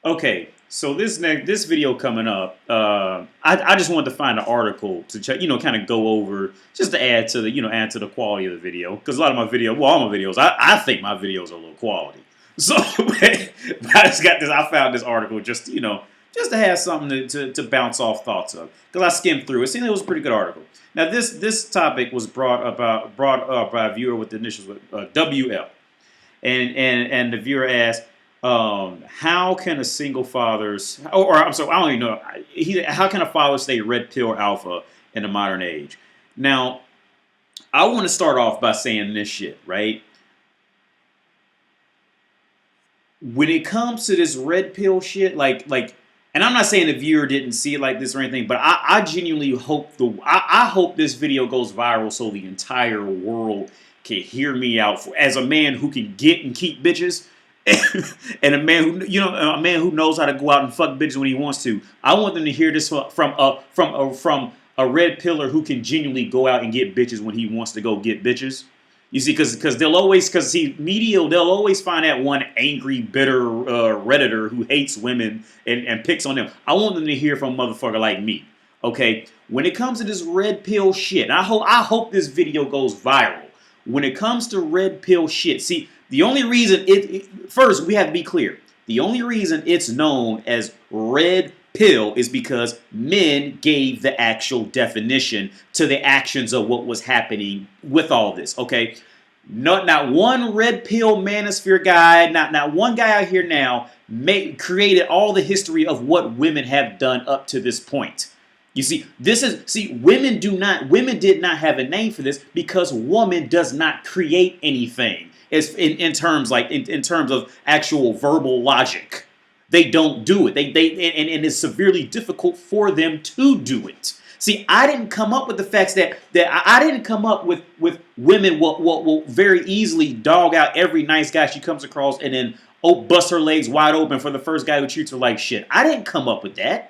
Okay, so this video coming up, I just wanted to find an article to check, kind of go over just to add to the add to the quality of the video because a lot of my video, well, all my videos, I think my videos are low quality. So I just got this. I found this article just just to have something to bounce off thoughts of because I skimmed through it. Seemed it was a pretty good article. Now this topic was brought up by a viewer with the initials with WL, and the viewer asked. How can a single father's, or I'm sorry, I don't even know. How can a father stay red pill or alpha in the modern age? Now, I want to start off by saying this shit, right? When it comes to this red pill shit, and I'm not saying the viewer didn't see it like this or anything, but I genuinely hope I hope this video goes viral so the entire world can hear me out as a man who can get and keep bitches. And a man who knows how to go out and fuck bitches when he wants to. I want them to hear this from a red pillar who can genuinely go out and get bitches when he wants to go get bitches. You see, because media, they'll always find that one angry, bitter redditor who hates women and picks on them. I want them to hear from a motherfucker like me. Okay, when it comes to this red pill shit, I hope this video goes viral. When it comes to red pill shit, see, the only reason first we have to be clear. The only reason it's known as red pill is because men gave the actual definition to the actions of what was happening with all this. Okay, not one red pill manosphere guy, not one guy out here now created all the history of what women have done up to this point. You see, women did not have a name for this because woman does not create anything. It's in terms in terms of actual verbal logic. They don't do it. And it's severely difficult for them to do it. See, I didn't come up with the facts that I didn't come up with women will very easily dog out every nice guy she comes across and then bust her legs wide open for the first guy who treats her like shit. I didn't come up with that.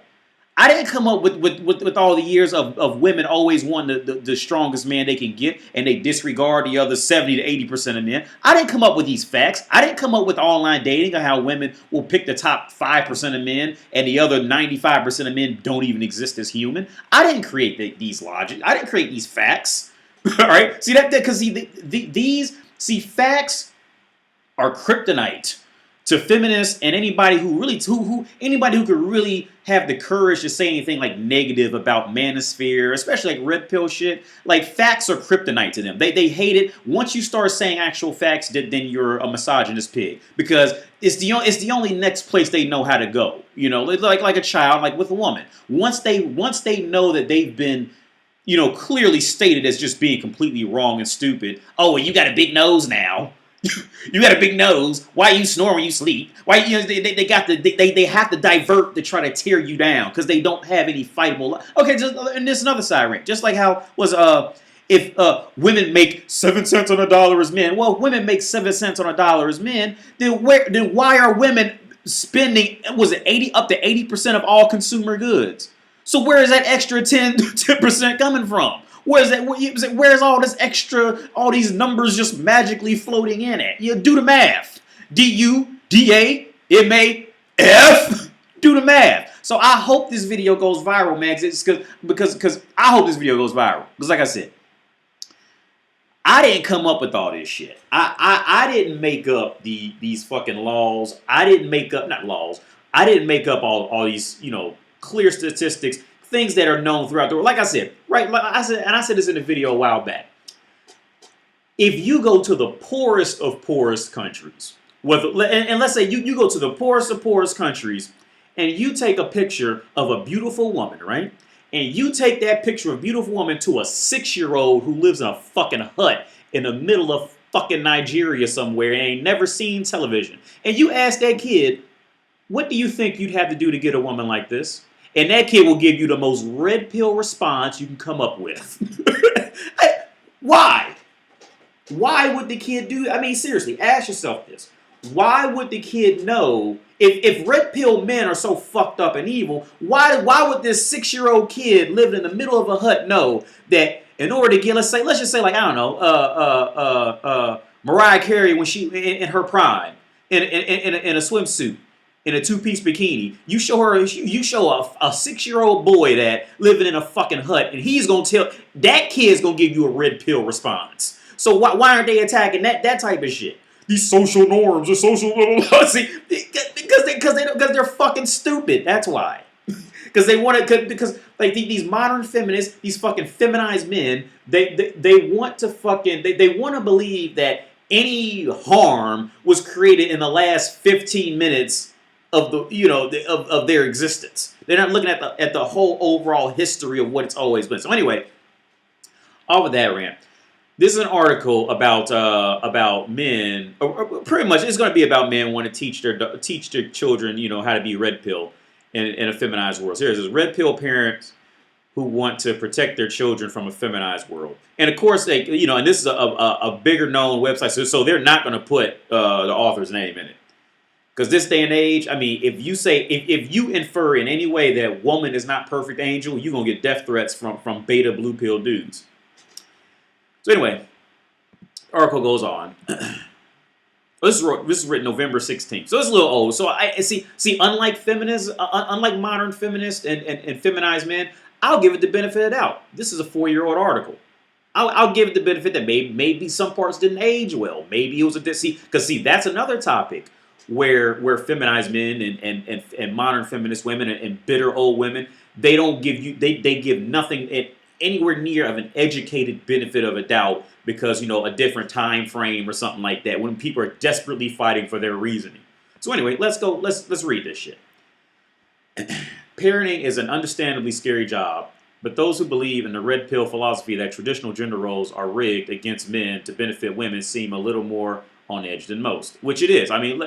I didn't come up with all the years of women always wanting the strongest man they can get and they disregard the other 70 to 80% of men. I didn't come up with these facts. I didn't come up with online dating or how women will pick the top 5% of men and the other 95% of men don't even exist as human. I didn't create these logic. I didn't create these facts. All right? See, facts are kryptonite to feminists and anybody who anybody who could really have the courage to say anything like negative about manosphere, especially like red pill shit. Like facts are kryptonite to them. They hate it. Once you start saying actual facts, then you're a misogynist pig because it's the only next place they know how to go. You know, like a child, like with a woman. Once they know that they've been clearly stated as just being completely wrong and stupid. Oh, well, you got a big nose now. You got a big nose. Why you snore when you sleep? Why they have to divert to try to tear you down because they don't have any fightable. Okay, and there's another side rant. Just like how was if women make 7 cents on a dollar as men. Well, if women make 7 cents on a dollar as men, then why are women spending up to 80% of all consumer goods? So where is that extra 10% coming from? Where's all this extra, all these numbers just magically floating in at? You do the math. DUDAMAF. Do the math. So I hope this video goes viral, man. Because I hope this video goes viral. Because like I said, I didn't come up with all this shit. I didn't make up these fucking laws. I didn't make up I didn't make up all these clear statistics. Things that are known throughout the world. Like I said, right? Like I said this in a video a while back. If you go to the poorest of poorest countries, and let's say you go to the poorest of poorest countries, and you take a picture of a beautiful woman, right? And you take that picture of a beautiful woman to a 6-year-old who lives in a fucking hut in the middle of fucking Nigeria somewhere and ain't never seen television. And you ask that kid, what do you think you'd have to do to get a woman like this? And that kid will give you the most red pill response you can come up with. Why? Why would the kid do that? I mean, seriously, ask yourself this. Why would the kid know, if red pill men are so fucked up and evil, why would this 6-year-old kid living in the middle of a hut know that in order to get, let's just say like, I don't know, Mariah Carey when she, in her prime, in a swimsuit, in a two-piece bikini. You show her, you show a 6-year-old boy that living in a fucking hut, and he's gonna tell that kid's gonna give you a red pill response. So why aren't they attacking that type of shit? These social norms or social see because they're fucking stupid. That's why. Because they want to, because like these modern feminists, these fucking feminized men, they want to fucking they want to believe that any harm was created in the last 15 minutes of the of their existence. They're not looking at the whole overall history of what it's always been. So anyway, all of that rant. This is an article about men, or pretty much it's going to be about men want to teach their children, how to be red pill in a feminized world. So here it says, red pill parents who want to protect their children from a feminized world. And of course, they, and this is a bigger known website, so they're not going to put the author's name in it. Because this day and age, I mean, if you infer in any way that woman is not perfect angel, you're going to get death threats from beta blue pill dudes. So anyway, the article goes on. This is written November 16th, so it's a little old. So I see. Unlike feminists, unlike modern feminists and feminized men, I'll give it the benefit of the doubt. This is a 4-year-old article. I'll give it the benefit that maybe some parts didn't age well. Maybe it was because that's another topic where feminized men and modern feminist women and bitter old women, they don't give you they give nothing anywhere near of an educated benefit of a doubt because a different time frame or something like that when people are desperately fighting for their reasoning. So anyway, let's read this shit. Parenting is an understandably scary job, but those who believe in the red pill philosophy that traditional gender roles are rigged against men to benefit women seem a little more on edge than most, which it is. I mean,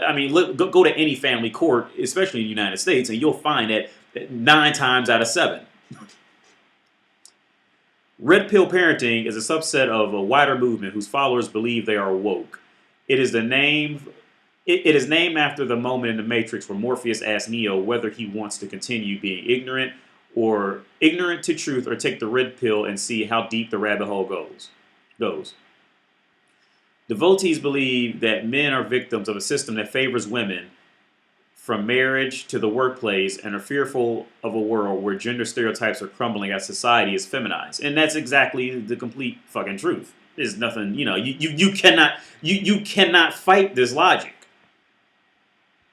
go to any family court, especially in the United States, and you'll find that 9 times out of 7. Red pill parenting is a subset of a wider movement whose followers believe they are woke. It is named after the moment in the Matrix where Morpheus asked Neo whether he wants to continue being ignorant to truth or take the red pill and see how deep the rabbit hole goes. Devotees believe that men are victims of a system that favors women from marriage to the workplace and are fearful of a world where gender stereotypes are crumbling as society is feminized. And that's exactly the complete fucking truth. There's nothing, you cannot fight this logic.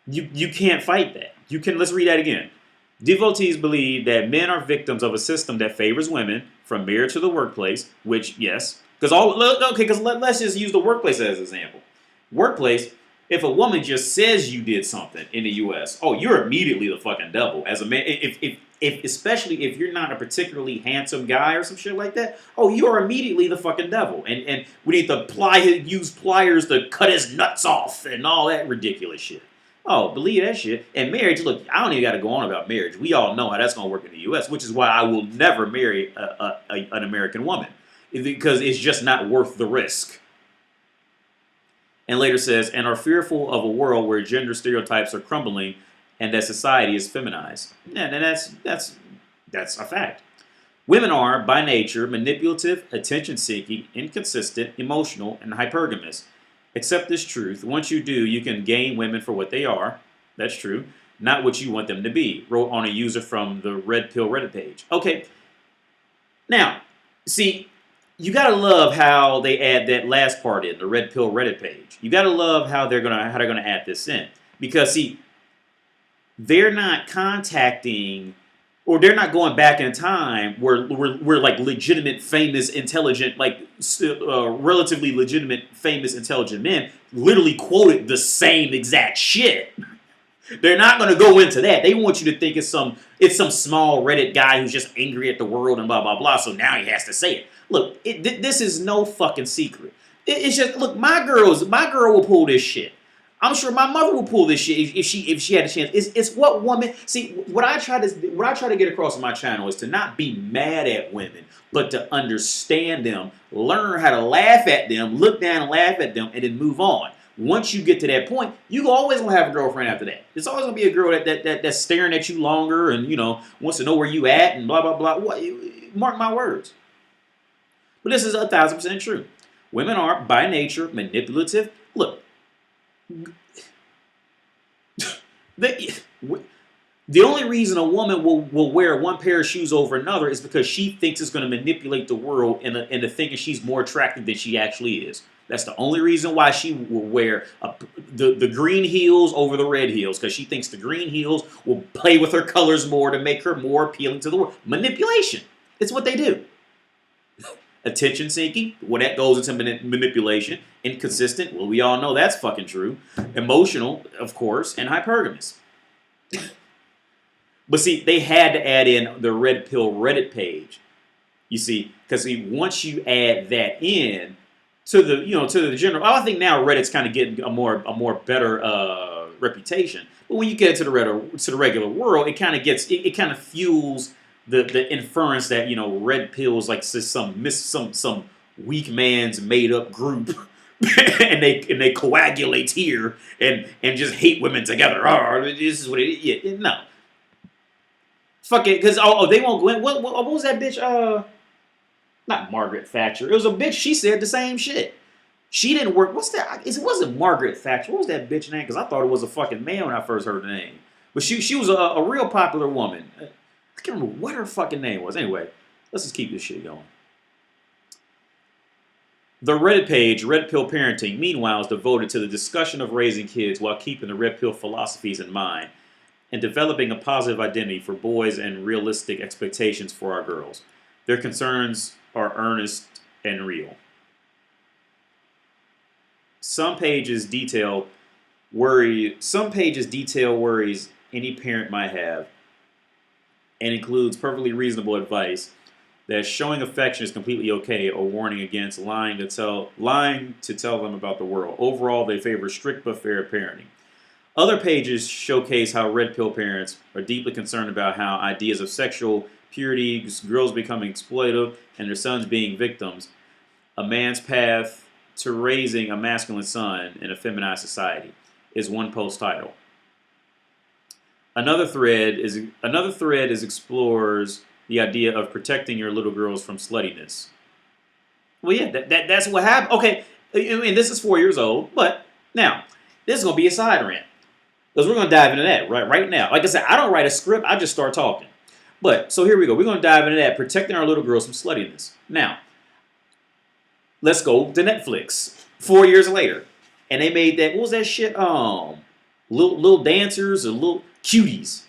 You can't fight that. Let's read that again. Devotees believe that men are victims of a system that favors women from marriage to the workplace, which, yes, because let's just use the workplace as an example. Workplace, if a woman just says you did something in the U.S., oh, you're immediately the fucking devil. As a man, especially if you're not a particularly handsome guy or some shit like that, oh, you're immediately the fucking devil. And we need to use pliers to cut his nuts off and all that ridiculous shit. Oh, believe that shit. And marriage, look, I don't even got to go on about marriage. We all know how that's going to work in the U.S., which is why I will never marry an American woman. Because it's just not worth the risk. And later says, and are fearful of a world where gender stereotypes are crumbling and that society is feminized. Yeah, and that's a fact. Women are, by nature, manipulative, attention-seeking, inconsistent, emotional, and hypergamous. Accept this truth. Once you do, you can gain women for what they are. That's true. Not what you want them to be. Wrote on a user from the Red Pill Reddit page. Okay. Now, see, you gotta love how they add that last part in the Red Pill Reddit page. You gotta love how they're gonna add this in, because see, they're not contacting, or they're not going back in time where like legitimate, famous, intelligent, like relatively legitimate, famous, intelligent men literally quoted the same exact shit. They're not going to go into that. They want you to think it's some small Reddit guy who's just angry at the world and blah, blah, blah, so now he has to say it. Look, this is no fucking secret. It's just, look, my girl will pull this shit. I'm sure my mother will pull this shit if she had a chance. It's what woman, see, what I try to get across on my channel is to not be mad at women, but to understand them, learn how to laugh at them, look down and laugh at them, and then move on. Once you get to that point, you always gonna have a girlfriend after that. It's always gonna be a girl that's staring at you longer and wants to know where you at and blah blah blah. Mark my words. But this is 1,000% true. Women are by nature manipulative. Look, The only reason a woman will wear one pair of shoes over another is because she thinks it's going to manipulate the world into thinking she's more attractive than she actually is. That's the only reason why she will wear the green heels over the red heels, because she thinks the green heels will play with her colors more to make her more appealing to the world. Manipulation. It's what they do. Attention seeking, well, that goes into manipulation. Inconsistent, well, we all know that's fucking true. Emotional, of course, and hypergamous. But see, they had to add in the Red Pill Reddit page. You see, because once you add that in to the general, I think now Reddit's kind of getting a more better reputation. But when you get into the regular world, it kind of gets it kind of fuels the inference that Red Pill is like some weak man's made up group, and they coagulate here and just hate women together. Oh, this is what it is. Yeah, no. Fuck it, because they won't go in. What was that bitch? Not Margaret Thatcher. It was a bitch. She said the same shit. She didn't work. What's that? It wasn't Margaret Thatcher. What was that bitch name? Because I thought it was a fucking man when I first heard the name. But she was a real popular woman. I can't remember what her fucking name was. Anyway, let's just keep this shit going. The Reddit page, Red Pill Parenting, meanwhile, is devoted to the discussion of raising kids while keeping the Red Pill philosophies in mind and developing a positive identity for boys and realistic expectations for our girls. Their concerns are earnest and real. Some pages detail worries any parent might have, and includes perfectly reasonable advice that showing affection is completely okay, or warning against lying to tell them about the world. Overall, they favor strict but fair parenting. Other pages showcase how Red Pill parents are deeply concerned about how ideas of sexual purity, girls becoming exploitive, and their sons being victims, a man's path to raising a masculine son in a feminized society, is one post title. Another thread explores the idea of protecting your little girls from sluttiness. Well, yeah, that's what happened. Okay, and this is 4 years old, but now this is gonna be a side rant because we're gonna dive into that right now. Like I said, I don't write a script; I just start talking. But so here we go. We're gonna dive into that, protecting our little girls from sluttiness. Now, let's go to Netflix. 4 years later, and they made that. What was that shit? Little dancers or little cuties.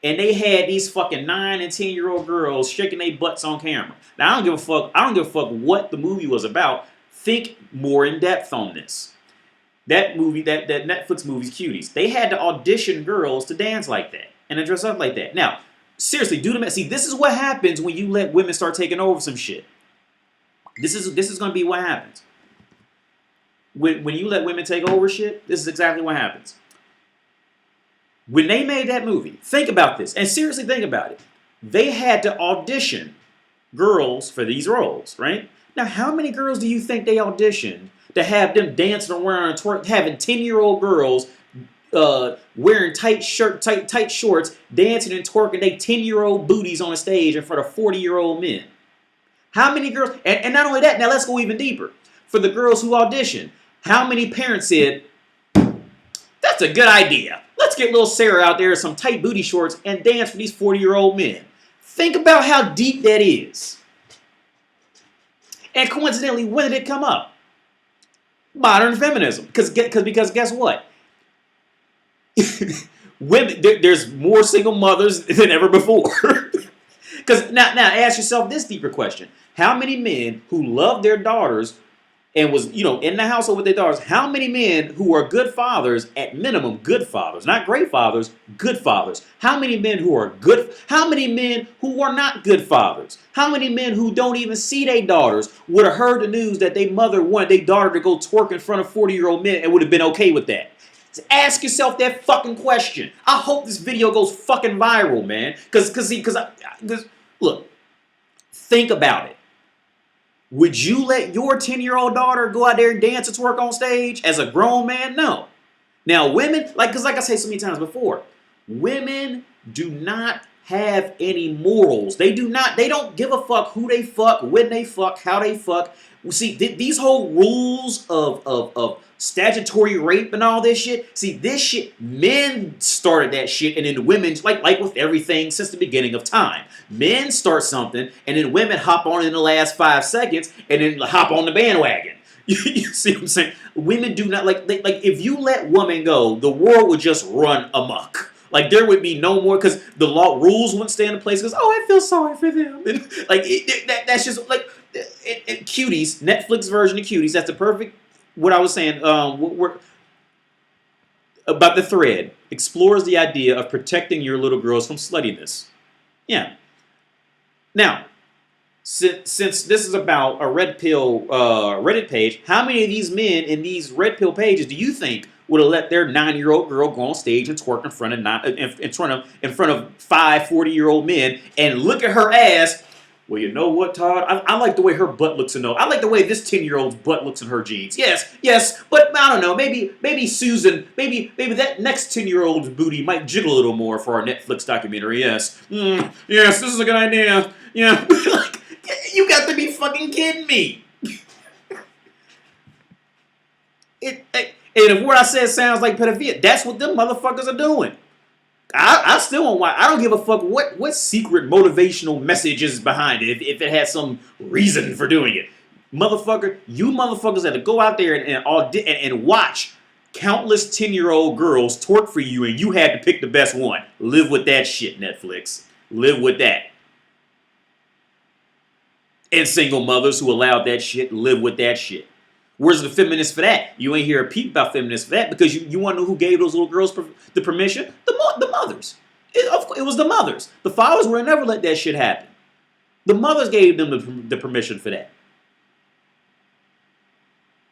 And they had these fucking 9 and 10-year-old girls shaking their butts on camera. Now I don't give a fuck. I don't give a fuck what the movie was about. Think more in depth on this. That movie, that Netflix movie's Cuties. They had to audition girls to dance like that and to dress up like that. Now, seriously, see, this is what happens when you let women start taking over some shit. This is gonna be what happens. When you let women take over shit, this is exactly what happens. When they made that movie, think about this, and seriously think about it. They had to audition girls for these roles, right? Now, how many girls do you think they auditioned to have them dancing around and twerk, having 10-year-old girls wearing tight shorts, dancing and twerking they 10-year-old booties on a stage in front of 40-year-old men? How many girls, and not only that, now let's go even deeper. For the girls who auditioned, how many parents said, that's a good idea. Let's get little Sarah out there in some tight booty shorts and dance for these 40-year-old men. Think about how deep that is. And coincidentally, when did it come up? Modern feminism. Because guess what? Women, there's more single mothers than ever before. Because now ask yourself this deeper question. How many men who love their daughters and was, in the household with their daughters, how many men who are good fathers, at minimum good fathers, not great fathers, good fathers? How many men who are good, how many men who are not good fathers? How many men who don't even see their daughters would have heard the news that their mother wanted their daughter to go twerk in front of 40-year-old men and would have been okay with that? Ask yourself that fucking question. I hope this video goes fucking viral, man. Because look, think about it. Would you let your 10-year-old daughter go out there and dance and twerk on stage as a grown man? No. Now, women, like I say so many times before, Women do not have any morals. They don't give a fuck who they fuck, when they fuck, how they fuck. See, these whole rules of statutory rape and all this shit. See, this shit, men started that shit, and then women, like with everything since the beginning of time. Men start something, and then women hop on in the last 5 seconds, and then hop on the bandwagon. You see what I'm saying? Women do not, like if you let women go, the world would just run amok. Like, there would be no more, because the law rules wouldn't stay into place, because, oh, I feel sorry for them. And, like, that's just, like, Cuties, Netflix version of Cuties, that's the perfect, what I was saying, about the thread, explores the idea of protecting your little girls from sluttiness. Yeah. Now, since this is about a RedPill Reddit page, how many of these men in these RedPill pages do you think would have let their 9-year-old girl go on stage and twerk in front of 5 40-year-old men and look at her ass? Well, you know what, Todd? I like the way her butt looks in I like the way this 10-year-old's butt looks in her jeans. Yes, but I don't know. Maybe Susan, maybe that next 10-year-old's booty might jiggle a little more for our Netflix documentary. Yes, yes, this is a good idea. Yeah, like, you got to be fucking kidding me. And if what I said sounds like pedophilia, that's what them motherfuckers are doing. I still don't want. I don't give a fuck what secret motivational message is behind it. If it has some reason for doing it, motherfucker, you motherfuckers have to go out there and watch countless 10-year-old girls twerk for you, and you had to pick the best one. Live with that shit, Netflix. Live with that. And single mothers who allowed that shit, live with that shit. Where's the feminists for that? You ain't hear a peep about feminists for that, because you want to know who gave those little girls the permission? The mothers. It was the mothers. The fathers would never let that shit happen. The mothers gave them the permission for that.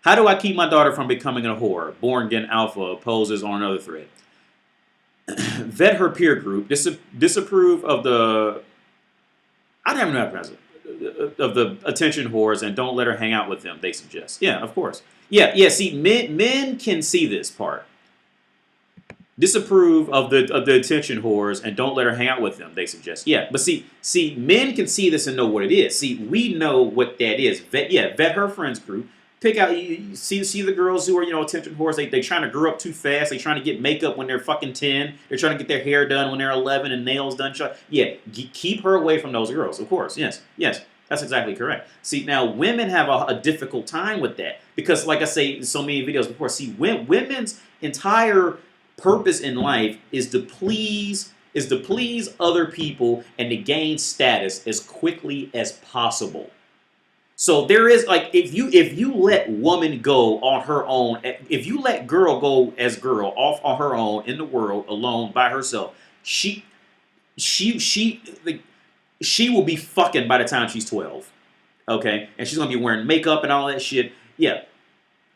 How do I keep my daughter from becoming a whore? Born Again Alpha poses on another thread. Vet her peer group. Disapprove of the... I don't even know how to pronounce it. Of the attention whores, and don't let her hang out with them, they suggest. Yeah, of course. Yeah, see, men can see this part. Disapprove of the attention whores, and don't let her hang out with them, they suggest. Yeah, but see, men can see this and know what it is. See, we know what that is. Vet her friends group. Pick out, you see the girls who are, attention whores, they trying to grow up too fast. They trying to get makeup when they're fucking 10. They're trying to get their hair done when they're 11 and nails done. Yeah, keep her away from those girls, of course. Yes, that's exactly correct. See, now, women have a difficult time with that. Because, like I say in so many videos before, see, women's entire purpose in life is to please other people and to gain status as quickly as possible. So there is, like, if you let woman go on her own, if you let girl go as girl off on her own in the world alone by herself, she will be fucking by the time she's 12, okay, and she's gonna be wearing makeup and all that shit. Yeah,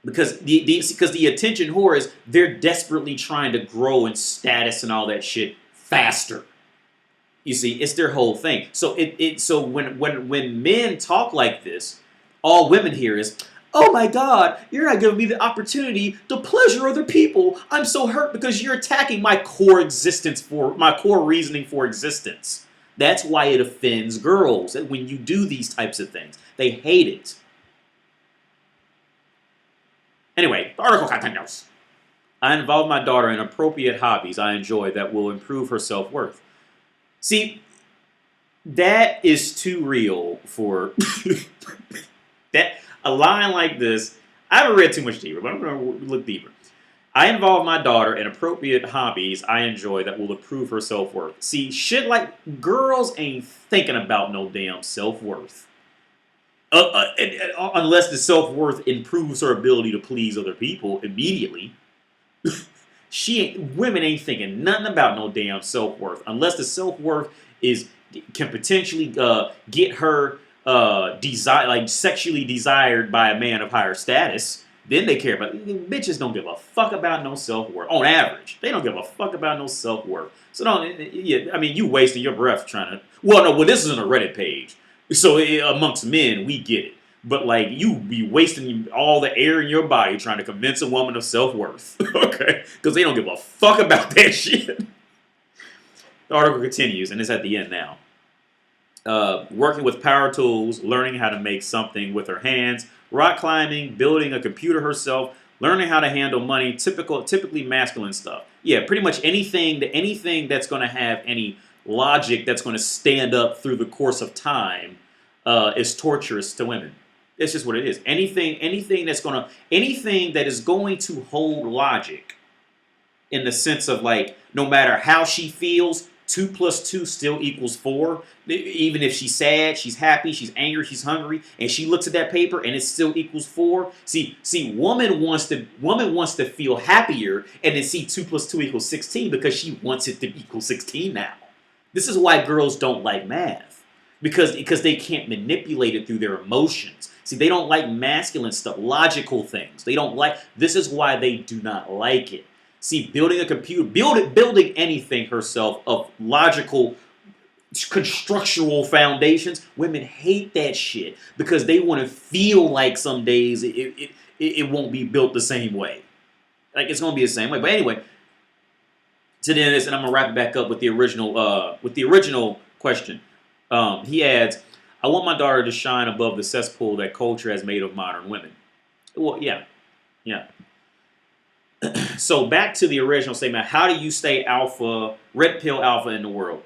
because the attention whores, they're desperately trying to grow in status and all that shit faster. You see, it's their whole thing. So so when men talk like this, all women hear is, "Oh my God, you're not giving me the opportunity to pleasure other people. I'm so hurt because you're attacking my core reasoning for existence." That's why it offends girls when you do these types of things. They hate it. Anyway, the article continues. I involve my daughter in appropriate hobbies I enjoy that will improve her self-worth. See, that is too real for that. A line like this, I haven't read too much deeper, but I'm going to look deeper. I involve my daughter in appropriate hobbies I enjoy that will improve her self-worth. See, shit like girls ain't thinking about no damn self-worth. Unless the self-worth improves her ability to please other people immediately. Women ain't thinking nothing about no damn self-worth unless the self-worth can potentially get her sexually desired by a man of higher status. Then they care about it. Bitches don't give a fuck about no self-worth. On average, they don't give a fuck about no self-worth. So you wasting your breath trying to. Well, this isn't a Reddit page, so amongst men we get it. But like you be wasting all the air in your body trying to convince a woman of self-worth, okay? Because they don't give a fuck about that shit. The article continues, and it's at the end now. Working with power tools, learning how to make something with her hands, rock climbing, building a computer herself, learning how to handle money, typically masculine stuff. Yeah, pretty much anything that's going to have any logic that's going to stand up through the course of time is torturous to women. It's just what it is. Anything that is going to hold logic in the sense of like, no matter how she feels, 2 plus 2 still equals 4. Even if she's sad, she's happy, she's angry, she's hungry, and she looks at that paper and it still equals 4. See, woman wants to feel happier and then see 2 plus 2 equals 16 because she wants it to equal 16 now. This is why girls don't like math. Because they can't manipulate it through their emotions. See, they don't like masculine stuff, logical things. They don't like, this is why they do not like it. See, building a computer, building anything herself of logical, constructual foundations, women hate that shit because they want to feel like some days it won't be built the same way. Like, it's going to be the same way. But anyway, to the end of this, and I'm going to wrap it back up with the original question. He adds, I want my daughter to shine above the cesspool that culture has made of modern women. Well, yeah. So back to the original statement, how do you stay alpha, red pill alpha in the world?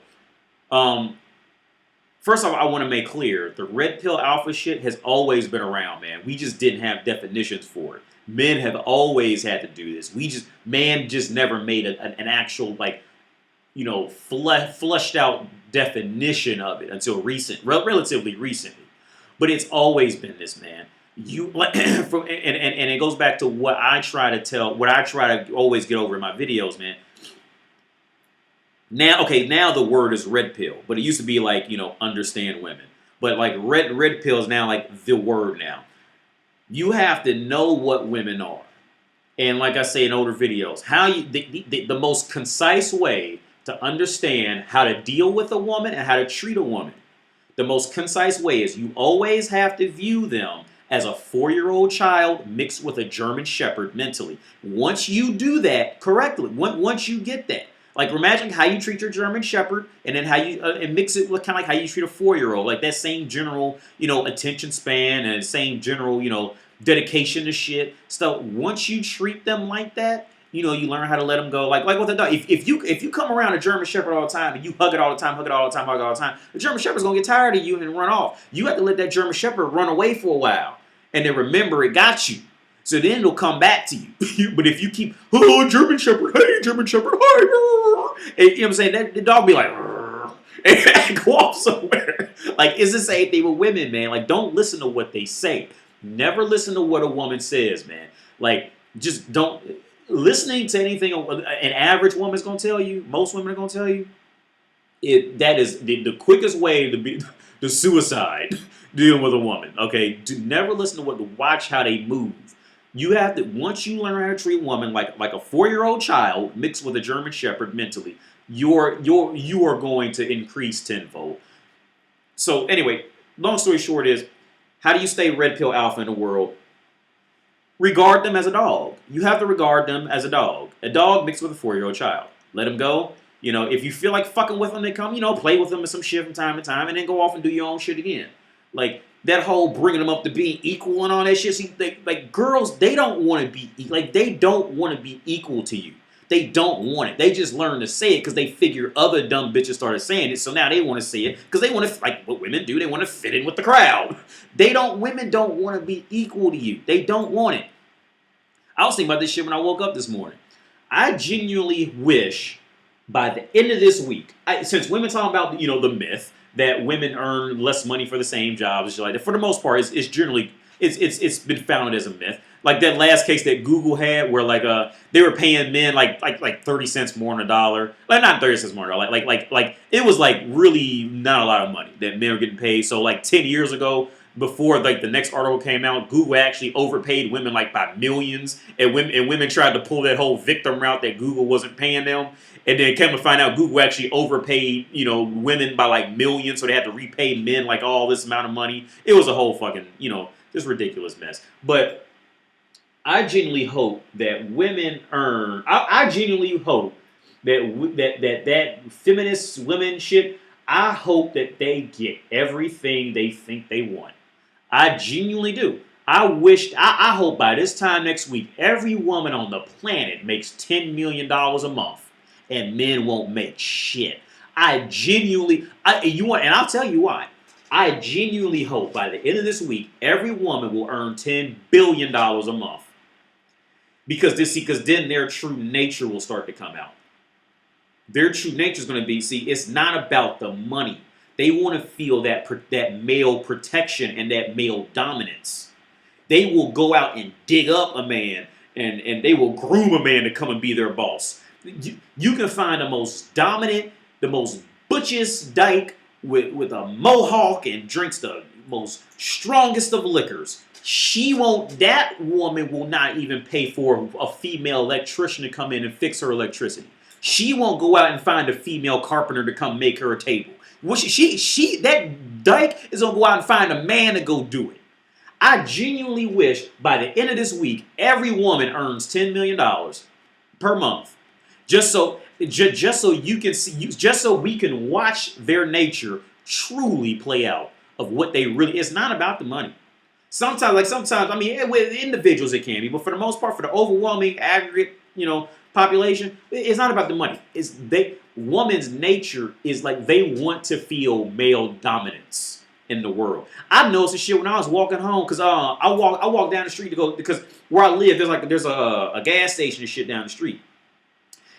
First off, I want to make clear, the red pill alpha shit has always been around, man. We just didn't have definitions for it. Men have always had to do this. Man just never made an actual, like, fleshed out definition of it until relatively recently. But it's always been this, man. And it goes back to what I try to always get over in my videos, man. Now the word is red pill, but it used to be like, understand women. But like red pill is now like the word now. You have to know what women are. And like I say in older videos, the most concise way to understand how to deal with a woman and how to treat a woman. The most concise way is you always have to view them as a 4-year-old child mixed with a German Shepherd mentally. Once you do that correctly, once you get that, like imagine how you treat your German Shepherd and then how you and mix it with kind of like how you treat a 4-year-old, like that same general, attention span and same general, dedication to shit. So once you treat them like that, you learn how to let them go. Like with a dog. If you come around a German Shepherd all the time and you hug it all the time, the German Shepherd's gonna get tired of you and run off. You have to let that German Shepherd run away for a while. And then remember it got you. So then it'll come back to you. But if you keep, oh, German Shepherd, hey, German Shepherd, hi, and, you know what I'm saying? The dog be like, and go off somewhere. Like, it's the same thing with women, man. Like, don't listen to what they say. Never listen to what a woman says, man. Like, just don't. Listening to anything an average woman's going to tell you, most women are going to tell you, that is the quickest way to be the suicide dealing with a woman. Okay, do never listen to watch how they move. You have to, once you learn how to treat a woman like a 4-year-old child mixed with a German Shepherd mentally, you are going to increase tenfold. So anyway, long story short is, how do you stay red pill alpha in the world? Regard them as a dog. You have to regard them as a dog. A dog mixed with a 4-year-old child. Let them go. If you feel like fucking with them, they come, play with them with some shit from time to time and then go off and do your own shit again. Like, that whole bringing them up to being equal and all that shit. See, girls, they don't want to be, they don't want to be equal to you. They don't want it. They just learn to say it because they figure other dumb bitches started saying it. So now they want to say it because they want to, like what women do, they want to fit in with the crowd. Women don't want to be equal to you. They don't want it. I was thinking about this shit when I woke up this morning. I genuinely wish by the end of this week, since women talking about, the myth that women earn less money for the same jobs and shit like that, for the most part, it's generally, it's been founded as a myth. Like that last case that Google had where they were paying men like 30 cents more than a dollar. Like not 30 cents more than a dollar. Like it was like really not a lot of money that men were getting paid. So like 10 years ago, before like the next article came out, Google actually overpaid women like by millions, and women tried to pull that whole victim route that Google wasn't paying them, and then came to find out Google actually overpaid women by like millions, so they had to repay men like all this amount of money. It was a whole fucking just ridiculous mess. But I genuinely hope that women earn. I genuinely hope that feminist women shit. I hope that they get everything they think they want. I genuinely do. I hope by this time next week, every woman on the planet makes $10 million a month, and men won't make shit. And I'll tell you why. I genuinely hope by the end of this week, every woman will earn $10 billion a month. Because then their true nature will start to come out. Their true nature is going to be, it's not about the money. They want to feel that male protection and that male dominance. They will go out and dig up a man and they will groom a man to come and be their boss. You can find the most dominant, the most butchest dyke with a mohawk and drinks the most strongest of liquors. That woman will not even pay for a female electrician to come in and fix her electricity. She won't go out and find a female carpenter to come make her a table. That dyke is gonna go out and find a man to go do it. I genuinely wish by the end of this week, every woman earns $10 million per month, just so you can see, just so we can watch their nature truly play out of what they really. It's not about the money. Sometimes, I mean, with individuals it can be, but for the most part, for the overwhelming aggregate, population, it's not about the money. Woman's nature is like they want to feel male dominance in the world. I noticed this shit when I was walking home because I walk down the street to go, because where I live there's a gas station and shit down the street,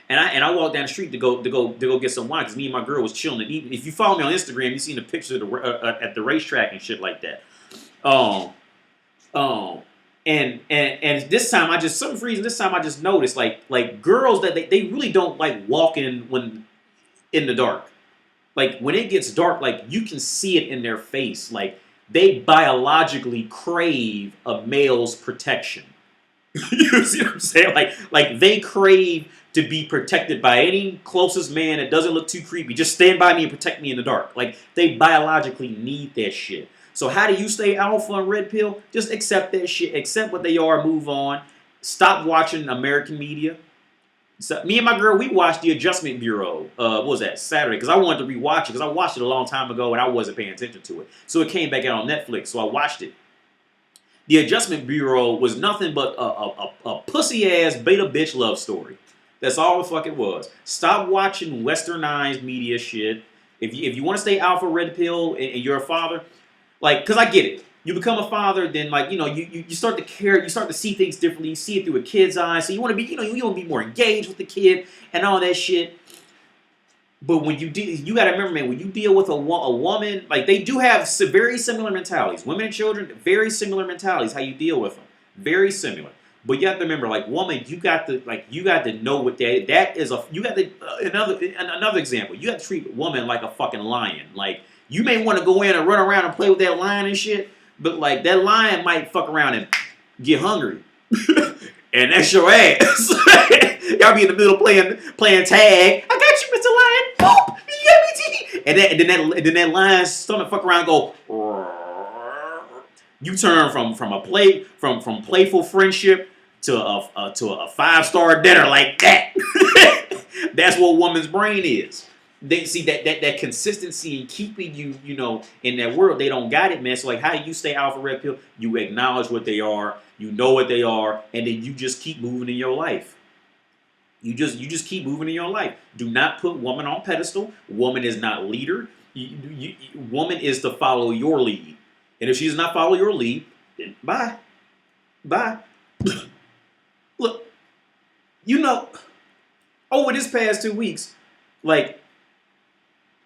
and I walked down the street to go get some wine because me and my girl was chilling and eating. If you follow me on Instagram, you seen the pictures of at the racetrack and shit like that. And this time I just noticed like girls that they really don't like walking when in the dark. Like when it gets dark, like you can see it in their face. Like they biologically crave a male's protection. You see what I'm saying? Like they crave to be protected by any closest man that doesn't look too creepy. Just stand by me and protect me in the dark. Like they biologically need that shit. So how do you stay alpha on Red Pill? Just accept that shit. Accept what they are. Move on. Stop watching American media. So me and my girl, we watched The Adjustment Bureau. What was that? Saturday. Because I wanted to rewatch it. Because I watched it a long time ago and I wasn't paying attention to it. So it came back out on Netflix. So I watched it. The Adjustment Bureau was nothing but a pussy-ass beta bitch love story. That's all the fuck it was. Stop watching westernized media shit. If you want to stay alpha Red Pill and you're a father, like, because I get it. You become a father, then you start to care, you start to see things differently, you see it through a kid's eyes, so you want to be, you want to be more engaged with the kid and all that shit. But when you got to remember, man, when you deal with a woman, like they do have very similar mentalities. Women and children, very similar mentalities, how you deal with them. Very similar. But you have to remember, like woman, you got to know what that is. Another example. You have to treat a woman like a fucking lion. Like you may want to go in and run around and play with that lion and shit, but like that lion might fuck around and get hungry, and that's your ass. Y'all be in the middle playing tag. I got you, Mr. Lion. Boop, you got me. And then that lion's stomach fuck around and go. You turn from playful friendship to a 5-star dinner like that. That's what woman's brain is. They see that consistency in keeping you in that world. They don't got it, man. So like, how do you stay alpha Red Pill? You acknowledge what they are, you know what they are, and then you just keep moving in your life. You just keep moving in your life. Do not put woman on pedestal. Woman is not leader. Woman is to follow your lead. And if she does not follow your lead, then bye. Bye. Look, over this past 2 weeks, like,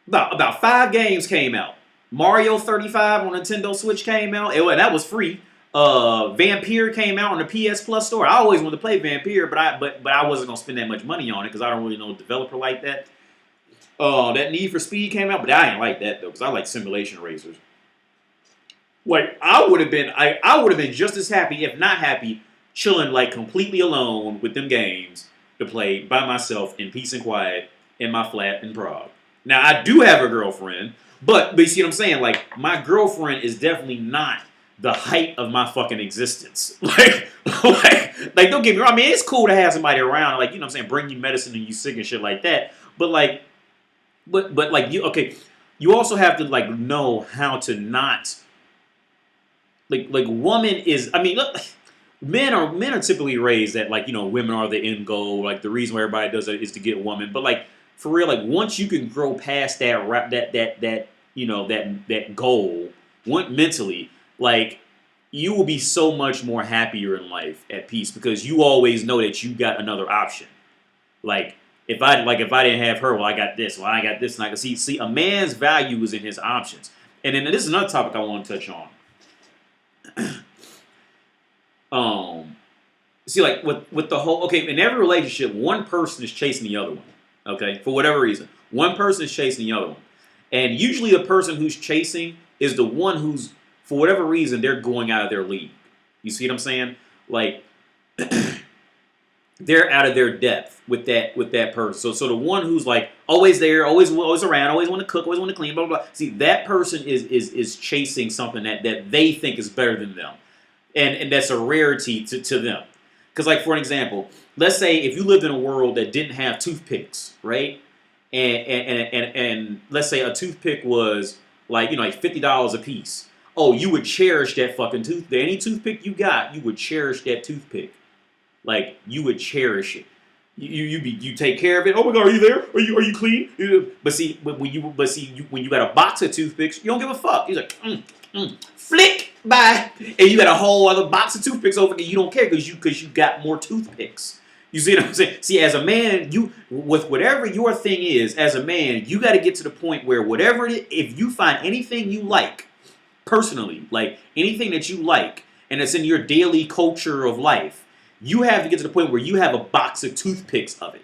about 5 games came out. Mario 35 on Nintendo Switch came out. That was free. Vampire came out on the PS Plus store. I always wanted to play Vampire, but I wasn't going to spend that much money on it because I don't really know a developer like that. That Need for Speed came out, but I ain't like that, though, because I like simulation racers. Like, I would have been just as happy, if not happy, chilling like completely alone with them games to play by myself in peace and quiet in my flat in Prague. Now, I do have a girlfriend, but you see what I'm saying? Like, my girlfriend is definitely not the height of my fucking existence. Like, don't get me wrong. I mean, it's cool to have somebody around, like, you know what I'm saying, bring you medicine and you sick and shit like that. But like, but like you also have to like know how to not like woman is. I mean, look, men are typically raised that like, you know, women are the end goal. Like the reason why everybody does it is to get a woman. But like for real, like once you can grow past that you know that goal, mentally, like you will be so much more happier in life, at peace, because you always know that you got another option. Like if I didn't have her, well I got this, well I got this, and I can see a man's value is in his options. And then this is another topic I want to touch on. See, like with the whole, okay, in every relationship, one person is chasing the other one. Okay, for whatever reason, one person is chasing the other one, and usually the person who's chasing is the one who's, for whatever reason, they're going out of their league. You see what I'm saying? Like they're out of their depth with that person. So the one who's like always there, always around, always want to cook, always want to clean, blah blah blah. See, that person is chasing something that they think is better than them, and that's a rarity to them. Because like for an example, let's say if you lived in a world that didn't have toothpicks, right? And let's say a toothpick was like, you know, like $50 a piece. Oh, you would cherish that fucking toothpick. Any toothpick you got, you would cherish that toothpick. Like you would cherish it. You take care of it. Oh my God, are you there? Are you clean? When you got a box of toothpicks, you don't give a fuck. You're like flick, bye, and you got a whole other box of toothpicks over there. You don't care because you got more toothpicks. You see what I'm saying? See, as a man, you with whatever your thing is, as a man, you got to get to the point where whatever it is, if you find anything you like, personally, like anything that you like, and it's in your daily culture of life, you have to get to the point where you have a box of toothpicks of it.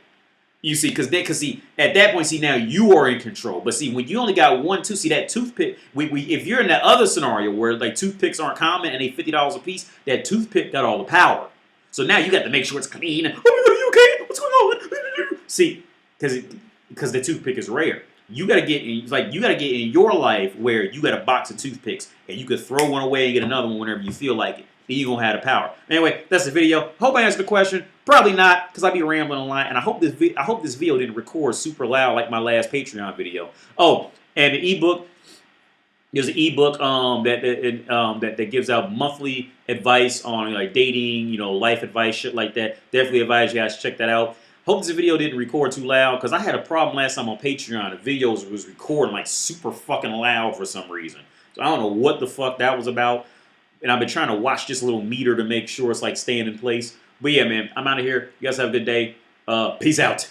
You see, because see, at that point, see, now you are in control. But see, when you only got one, see that toothpick, if you're in that other scenario where like toothpicks aren't common and they $50 a piece, that toothpick got all the power. So now you got to make sure it's clean. Oh my God, are you okay? What's going on? See, because the toothpick is rare. You gotta get in your life where you got a box of toothpicks and you could throw one away and get another one whenever you feel like it. Then you're gonna have the power. Anyway, that's the video. Hope I answered the question. Probably not, because I be rambling a lot, and I hope this video didn't record super loud like my last Patreon video. Oh, and the ebook. There's an ebook that gives out monthly advice on like dating, you know, life advice, shit like that. Definitely advise you guys to check that out. Hope this video didn't record too loud, because I had a problem last time on Patreon. The videos was recording like super fucking loud for some reason. So I don't know what the fuck that was about. And I've been trying to watch this little meter to make sure it's like staying in place. But yeah, man, I'm out of here. You guys have a good day. Peace out.